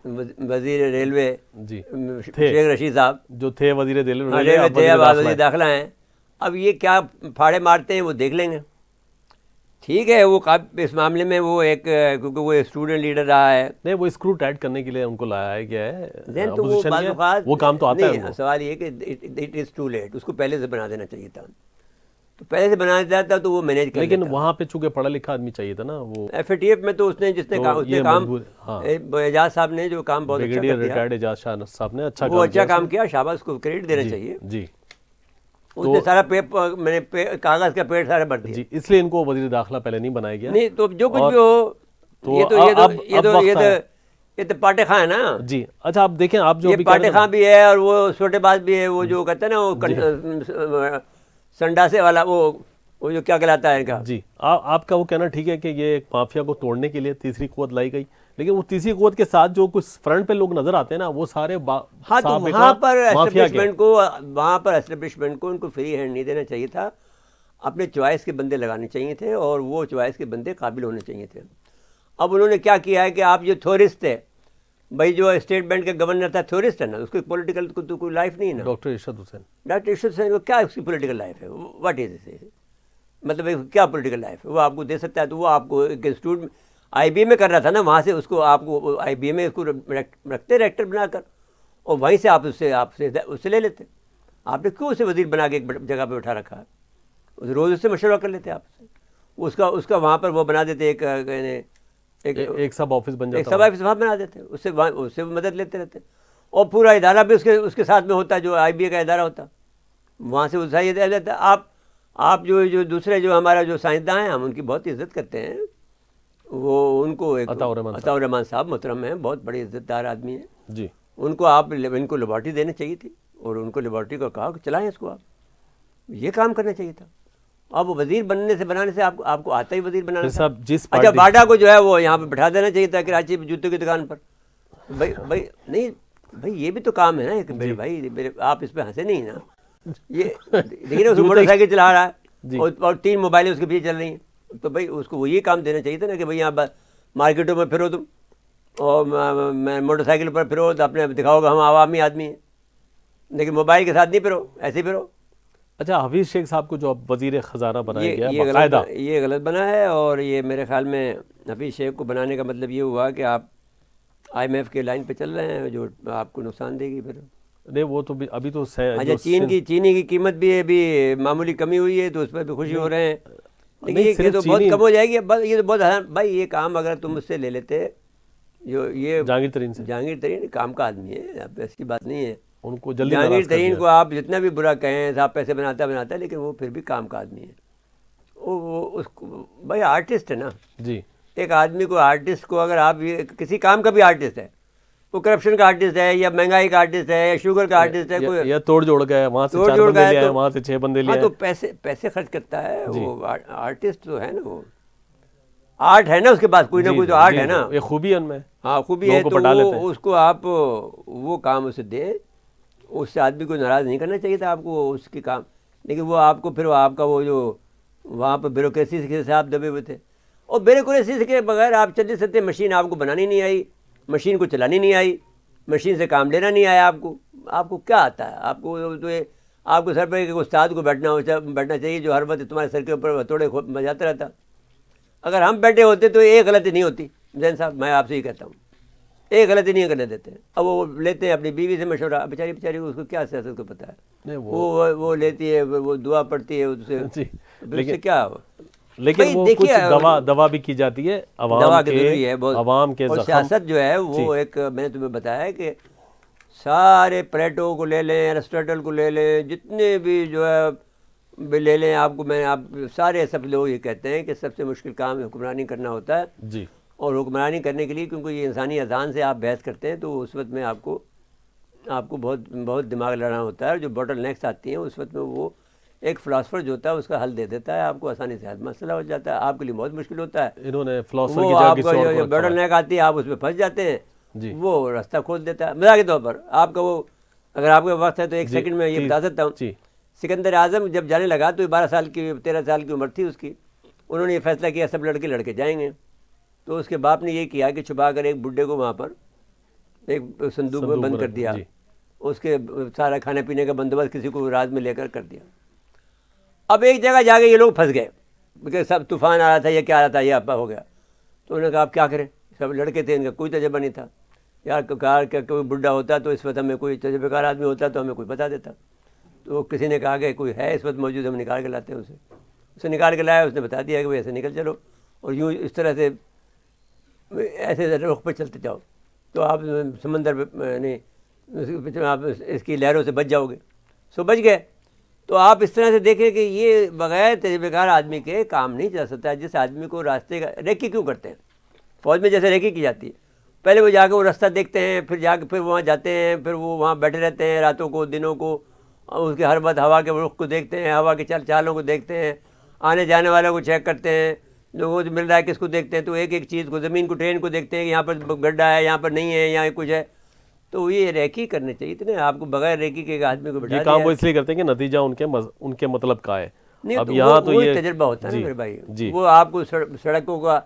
وزیر ریلوے، جی شیخ رشید صاحب جو تھے وزیر ریلوے تھے، اب وزیر داخلہ ہیں. اب یہ کیا پھاڑے مارتے ہیں وہ دیکھ لیں گے. ٹھیک ہے، وہ اس معاملے میں وہ ایک، کیونکہ وہ اسٹوڈنٹ لیڈر رہا ہے. نہیں، وہ اسکرو ٹائٹ کرنے کے لیے ان کو لایا ہے کیا ہے دین تو وہ بعض اوقات وہ کام تو آتا ہے. نہیں، سوال یہ کہ اٹ از ٹو لیٹ. اس کو پہلے سے بنا دینا چاہیے تھا. تو پہلے سے بنا دیتا تھا تو وہ مینیج کر لیتا. لیکن وہاں پہ چونکہ پڑھا لکھا آدمی چاہیے تھا نا. وہ FATF میں تو اس نے کام اعجاز صاحب نے جو کام بہت اچھا کیا، ریٹائرڈ اعجاز شاہ صاحب نے اچھا کام کیا. شاباش، اس کو کریڈٹ دینا چاہیے. جی اس نے سارا میں نے کاغذ کا پیڑ سارا بھر دیا. جی اس لیے ان کو وزیر داخلہ پہلے نہیں بنایا گیا. نہیں تو جو کچھ بھی ہو، یہ تو پاٹے خاں ہے نا. جی اچھا، آپ دیکھیں، آپ جو پاٹے خاں بھی ہے اور وہ چھوٹے باز بھی ہے. وہ جو کہتے ہیں نا وہ سنڈاسے والا، وہ جو کیا کہلاتا ہے ان کا. جی آپ کا وہ کہنا ٹھیک ہے کہ یہ مافیا کو توڑنے کے لیے تیسری قوت لائی گئی، لیکن وہ تیسری قوت کے ساتھ جو کچھ فرنٹ پہ لوگ نظر آتے ہیں نا، وہ سارے ہاں، تو وہاں پر اسٹیبلشمنٹ کو ان کو فری ہینڈ نہیں دینا چاہیے تھا. اپنے چوائس کے بندے لگانے چاہیے تھے، اور وہ چوائس کے بندے قابل ہونے چاہیے تھے. اب انہوں نے کیا کیا ہے کہ آپ جو تھورسٹ تھے، بھائی جو اسٹیٹ بینک کے گورنر تھا تھورسٹ ہے نا، اس کی پولیٹیکل تو کوئی لائف نہیں ہے نا. ڈاکٹر ارشد حسین کو کیا اس کی پولیٹیکل لائف ہے؟ What is it? مطلب کیا پولیٹیکل لائف ہے؟ وہ آپ کو دے سکتا ہے تو وہ آپ کو ایک انسٹیٹیوٹ IBA میں کر رہا تھا نا، وہاں سے اس کو آپ کو IBA میں اس کو رکھتے ریکٹر بنا کر، اور وہیں سے آپ اس سے لے لیتے. آپ نے کیوں اسے وزیر بنا کے ایک جگہ پہ بٹھا رکھا ہے؟ روز اس سے مشورہ کر لیتے آپ سے. اس کا وہاں پر وہ بنا دیتے ایک سب آفس بن ایک جاتا سب آفس وہاں بنا دیتے, اس سے مدد لیتے رہتے. اور پورا ادارہ بھی اس کے ساتھ میں ہوتا ہے, جو IBA کا ادارہ ہوتا, وہاں سے اٹھائی دے لیتا. آپ جو دوسرے جو ہمارا جو سائنسداں ہیں, ہم ان کی بہت عزت کرتے ہیں. وہ ان کو ایک عطاء الرحمان صاحب محترم ہیں, بہت بڑے عزت دار آدمی ہیں جی. ان کو لیبارٹری دینا چاہیے تھی, اور ان کو لیبارٹری کو کہا کہ چلائیں اس کو, آپ یہ کام کرنا چاہیے تھا. اب وزیر بنانے سے آپ کو آتا ہی وزیر بنانا تھا. اچھا, باڈا کو جو ہے وہ یہاں پہ بٹھا دینا چاہیے تھا کراچی میں جوتوں کی دکان پر. بھائی نہیں بھائی, یہ بھی تو کام ہے نا ایک. میرے بھائی آپ اس پہ ہنسے نہیں نا. یہ دیکھیے نا, اس کو موٹر سائیکل چلا رہا ہے اور 3 موبائلیں اس کے پیچھے چل رہی ہیں, تو بھائی اس کو وہ یہ کام دینا چاہیے تھا نا کہ بھائی یہاں مارکیٹوں میں پھرو تم, اور موٹر سائیکل پر پھرو تو اپنے دکھاؤ گا ہم عوامی آدمی ہیں, لیکن موبائل کے ساتھ نہیں پھرو, ایسے ہی پھرو. اچھا, حفیظ شیخ صاحب کو جو اب وزیر خزانہ بنایا گیا یہ غلط بنا ہے. اور یہ میرے خیال میں حفیظ شیخ کو بنانے کا مطلب یہ ہوا کہ آپ IMF کے لائن پہ چل رہے ہیں, جو آپ کو نقصان دے گی. پھر نہیں, وہ تو ابھی تو اچھا, چینی کی قیمت بھی ابھی معمولی کمی ہوئی ہے, تو اس پر بھی خوشی ہو رہے ہیں, لیکن یہ تو بہت کم ہو جائے گی. یہ تو بہت بھائی, یہ کام اگر تم اس سے لے لیتے, یہ جہانگیر ترین کام کا آدمی ہے, ایسی بات نہیں ہے. ان کو جلدی جہانگیر ترین کو آپ جتنا بھی برا کہیں, صاحب پیسے بناتا ہے, لیکن وہ پھر بھی کام کا آدمی ہے. وہ اس کو بھائی آرٹسٹ ہے نا جی. ایک آدمی کو, آرٹسٹ کو, اگر آپ کسی کام کا بھی آرٹسٹ ہے, وہ کرپشن کا آرٹسٹ ہے, یا مہنگائی کا آرٹسٹ ہے, یا شوگر کا آرٹسٹ ہے, کوئی یا توڑ جوڑ گیا, وہاں سے 4 بندے لے آئے, وہاں سے 6 بندے لے آئے, تو پیسے خرچ کرتا ہے. وہ آرٹسٹ جو ہے نا, وہ آرٹ ہے نا اس کے پاس, کوئی نہ کوئی تو آرٹ ہے نا, یہ خوبی ان میں. ہاں, خوبی ہے. تو اس کو آپ وہ کام اسے دیں, اس سے آدمی کو ناراض نہیں کرنا چاہیے تھا آپ کو اس کی کام. لیکن وہ آپ کو پھر آپ کا وہ جو وہاں پہ بیوروکریسی سے آپ دبے ہوئے تھے, اور بیوروکریسی کے بغیر آپ چل نہیں سکتے. مشین آپ کو بنانی نہیں آئی, مشین کو چلانی نہیں آئی, مشین سے کام لینا نہیں آیا آپ کو کیا آتا ہے؟ آپ کو سر پہ ایک استاد کو بیٹھنا چاہیے, جو ہر وقت تمہارے سر کے اوپر تھوڑے بجاتا رہتا. اگر ہم بیٹھے ہوتے تو ایک غلطی نہیں ہوتی. زین صاحب, میں آپ سے ہی کہتا ہوں, ایک غلطی نہیں کرنے دیتے. اب وہ لیتے ہیں اپنی بیوی سے مشورہ, بیچاری اس کو کیا سیاست کو پتہ ہے, وہ لیتی ہے, وہ دعا پڑتی ہے اس سے کیا. لیکن وہ کچھ دوا بھی کی جاتی ہے عوام کے زخم. سیاست جو ہے وہ ایک, میں نے تمہیں بتایا کہ سارے پلیٹو کو لے لیں, ایرسٹاٹل کو لے لیں, جتنے بھی جو ہے لے لیں آپ کو, آپ سارے سب لوگ یہ کہتے ہیں کہ سب سے مشکل کام حکمرانی کرنا ہوتا ہے. جی. اور حکمرانی کرنے کے لیے, کیونکہ یہ انسانی اذہان سے آپ بحث کرتے ہیں, تو اس وقت میں آپ کو بہت دماغ لڑانا ہوتا ہے. اور جو باٹل نیکس آتی ہیں اس وقت میں وہ ایک فلاسفر جو ہوتا ہے اس کا حل دے دیتا ہے آپ کو, آسانی سے مسئلہ ہو جاتا ہے. آپ کے لیے بہت مشکل ہوتا ہے. انہوں نے فلاسفر وہ آپ کا جو باٹل نیک آتی ہے, آپ اس پہ پھنس جاتے ہیں, وہ راستہ کھول دیتا ہے. مثال کے طور پر آپ کا وہ, اگر آپ کا وقت ہے تو 1 سیکنڈ میں یہ بتا سکتا ہوں. سکندر اعظم جب جانے لگا تو 12 سال کی 13 سال کی عمر تھی اس کی, انہوں نے یہ فیصلہ کیا سب لڑکے جائیں گے. تو اس کے باپ نے یہ کیا کہ چھپا کر ایک بڈھے کو وہاں پر ایک صندوق میں بند کر دیا, اس کے سارا کھانے پینے کا بندوبست کسی کو رات میں لے کر دیا. اب ایک جگہ جا کے یہ لوگ پھنس گئے, کیونکہ سب طوفان آ رہا تھا, یہ کیا آ رہا تھا, یہ ہو گیا. تو انہوں نے کہا آپ کیا کریں, سب لڑکے تھے, ان کا کوئی تجربہ نہیں تھا. یار کہا کہ کوئی بڈھا ہوتا تو اس وقت ہمیں, کوئی تجربہ کار آدمی ہوتا تو ہمیں کوئی بتا دیتا. تو کسی نے کہا کہ کوئی ہے اس وقت موجود, ہم نکال کے لاتے ہیں اسے نکال کے لایا, اس نے بتا دیا کہ ایسے نکل چلو, اور یوں اس طرح سے ایسے رخ پہ چلتے جاؤ, تو آپ سمندر آپ اس کی لہروں سے بچ جاؤ گے. سو بچ گئے. تو آپ اس طرح سے دیکھیں کہ یہ بغیر تجربہ کار آدمی کے کام نہیں چل سکتا. جس آدمی کو راستے کا ریکی کیوں کرتے ہیں, فوج میں جیسے ریکی کی جاتی ہے, پہلے وہ جا کے وہ راستہ دیکھتے ہیں, پھر جا کے پھر وہاں جاتے ہیں, پھر وہ وہاں بیٹھے رہتے ہیں راتوں کو دنوں کو, اس کے ہر وقت ہوا کے رخ کو دیکھتے ہیں, ہوا کے چالوں کو دیکھتے ہیں, آنے جانے والوں کو چیک کرتے ہیں, لوگوں کو مل رہا ہے کس کو دیکھتے ہیں, تو ایک چیز کو, زمین کو, ٹرین کو دیکھتے ہیں کہ یہاں پر گڈھا ہے, یہاں پر نہیں ہے, یہاں کچھ ہے. تو یہ ریکی کرنے چاہیے تھے نا, آپ کو بغیر ریکی کے ایک آدمی کو بٹھا دیا. یہ کام وہ اس لیے کرتے ہیں کہ نتیجہ ان کے مطلب کا ہے. اب یہاں تو یہ تجربہ ہوتا ہے نا میرے بھائی, وہ آپ کو سڑکوں کا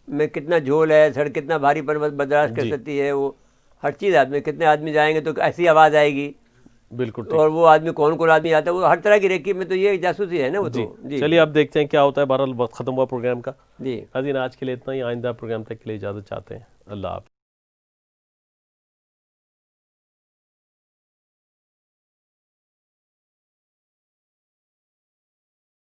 میں کتنا جھول ہے, سڑک کتنا بھاری پر برداشت کر سکتی ہے, وہ ہر چیز آدمی, کتنے آدمی جائیں گے تو ایسی آواز آئے گی. بالکل. اور وہ آدمی کون آدمی آتا ہے, وہ ہر طرح کی ریکی میں, تو یہ جاسوسی ہے نا وہ. تو چلیے اب دیکھتے ہیں کیا ہوتا ہے. بہرحال وقت ختم ہوا پروگرام کا. جی حاضرین, آج کے لیے اتنا ہی. آئندہ پروگرام تک کے لیے اجازت چاہتے ہیں. اللہ حافظ.